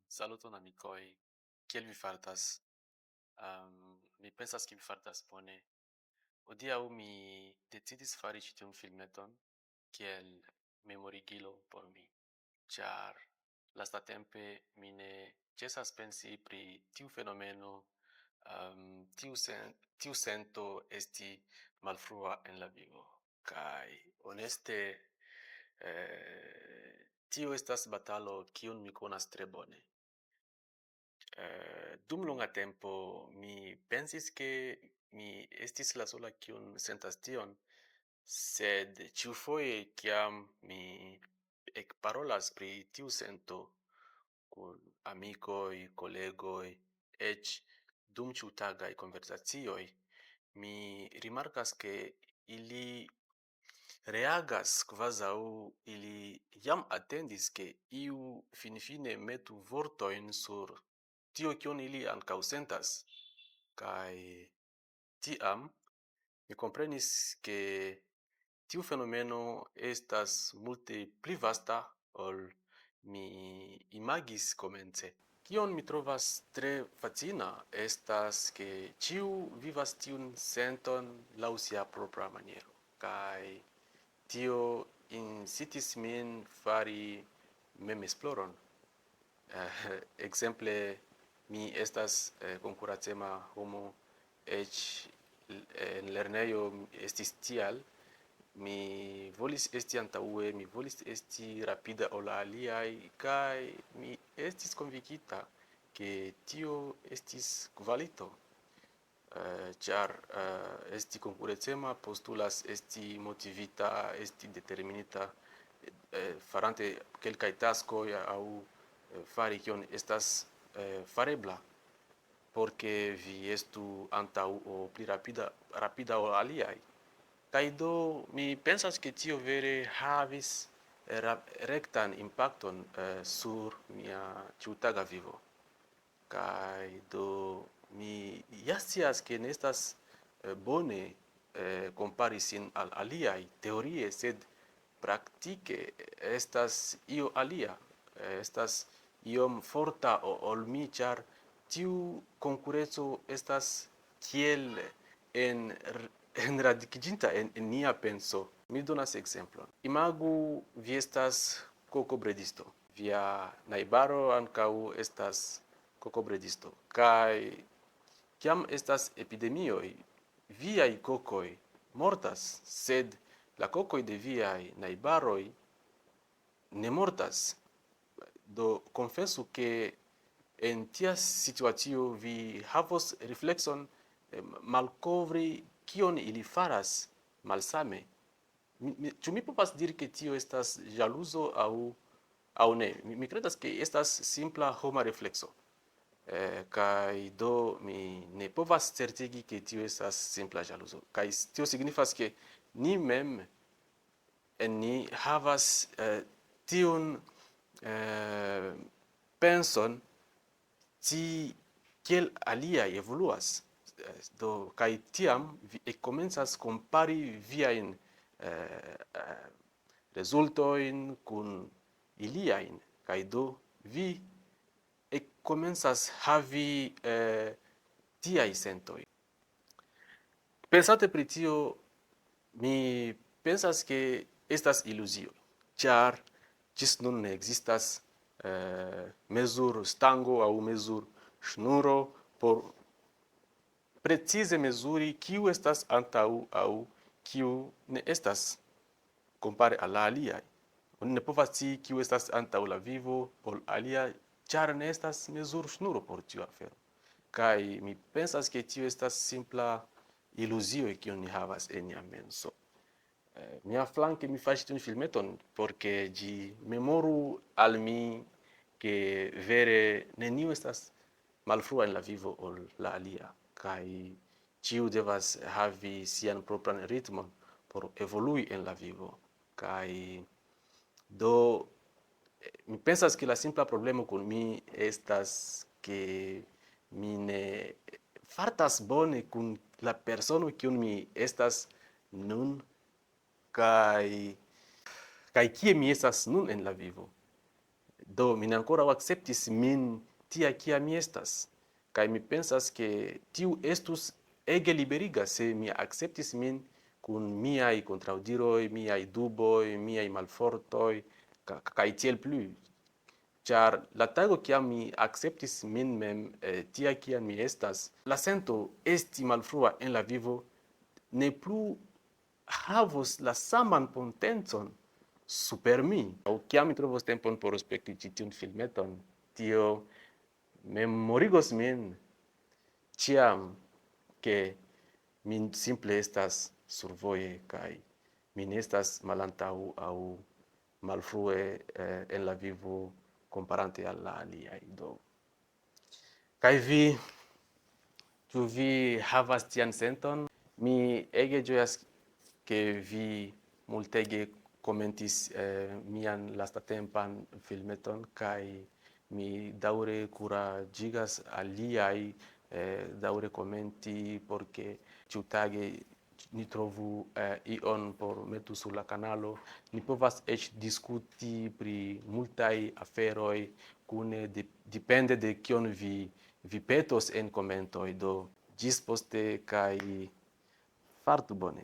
Saluton amikoj, kiel vi fartas? Mi pensas ke vi fartas bone. Hodiaŭ mi decidis fari ĉi tiun filmeton kiel memorigilo por mi, ĉar lastatempe mi ne ĉesas pensi pri tiu fenomeno, tiu sento esti malfrua en la vivo. Kaj honeste, tio estas batalo kiun mi konas tre bone. Dum longa tempo mi pensis ke mi estis la sola kiun sentas tion, sed ĉiufoje kiam mi ekparolas pri tiu sento kun amikoj, kolegoj, eĉ dum ĉiutagaj konversacioj, mi rimarkas ke ili reagas kvazaŭ ili jam atendis ke iu finfine metu vortojn sur tio kion ili ankaŭ sentas. Kaj tiam mi komprenis ke tiu fenomeno estas multe pli vasta ol mi imagis komence. Kion mi trovas tre fascina estas ke ĉiu vivas tiun senton laŭ sia propra maniero. Kaj tio incitis min fari memesploron. Ekzemple, mi estas konkuracema homo, eĉ en lernejo estis tial. Mi volis esti antaŭe, mi volis esti rapida ol la aliaj, kaj mi estis konvinkita ke tio estis kvalito. Ĉar esti konkurencema postulas esti motivita, esti determinita, farante kelkaj taskoj aŭ fari kion estas farebla, por ke vi estu antaŭ o pli rapida ol aliaj. Kaj do mi pensas ke tio vere havis rektan impakton sur mia ĉiutaga vivo. Kaj do mi ja scias ke ne estas bone kompari sin al aliaj teorie, sed praktike estas io alia, estas iom forta ol mi, ĉar tiu konkurenco estas kiel enradikiĝinta en nia penso. Mi donas ekzemplon. Imagu vi estas kokobredisto. Via najbaro ankaŭ estas kokobredisto. Kaj kiam estas epidemioj, viaj kokoj mortas, sed la kokoj de viaj najbaroj ne mortas. Do konfesu ke en tia situacio vi havos reflekson malkovri kion ili faras malsame. Ĉu mi povas diri ke tio estas ĵaluzo aŭ ne? Mi kredas ke estas simpla homa reflekso. Kaj do mi ne povas certigi ke tio estas simpla ĵaluzo. Kaj tio signifas ke ni mem en ni havas tiun penson kiel aliaj evoluas. Do kaj tiam vi ekkomencas kompari viajn rezultojn kun iliajn, kaj do vi ekkomencas havi tiaj sentoj. Pensante pri tio, mi pensas ke estas iluzio, ĉar ĝis nun ne ekzistas mezurstango aŭ mezurŝnuro por precize mezuri kiu estas antaŭ aŭ kiu ne estas kompare al la aliaj. Oni ne povas scii kiu estas antaŭ la vivo ol alia, ĉar ne estas mezurŝnuro por tiu afero. Kaj mi pensas ke tio estas simpla iluzio kiun ni havas en nia menso. Miaflanke mi faris tiun filmeton por ke ĝi memoru al mi ke vere neniu estas malfrua en la vivo ol la alia, kaj ĉiu devas havi sian propran ritmon por evolui en la vivo. Kaj do mi pensas ke la simpla problemo kun mi estas ke mi ne fartas bone kun la persono kiun mi estas nun, kaj kie mi estas nun en la vivo. Do mi ankoraŭ akceptis min tia kia mi estas. Kaj mi pensas ke tiu estus ege liberiga se mi akceptis min kun miaj kontraŭdiroj, miaj duboj, miaj malfortoj kaj tiel plu. Ĉar la tago kiam mi akceptis min mem tia kia mi estas, la sento esti malfrua en la vivo ne plu havos la saman potencon super mi. Aŭ kiam mi trovos tempon por spekti ĉi tiun filmeton, tio memorigos min ĉiam ke mi simple estas survoje kaj mi ne estas malantaŭ aŭ malfrue en la vivo komparante al la aliaj. Do kaj vi, ĉu vi havas tian senton? Mi ege ĝojas ke vi multege komentis mian lastatempan filmeton kaj mi daŭre kuraĝigas aliaj daŭre komenti por ke ĉiutage ni trovu ion por metu sur la kanalo. Ni povas eĉ diskuti pri multaj aferoj kune depende de kion vi petos en komentoj. Do ĝis poste kaj fartu bone.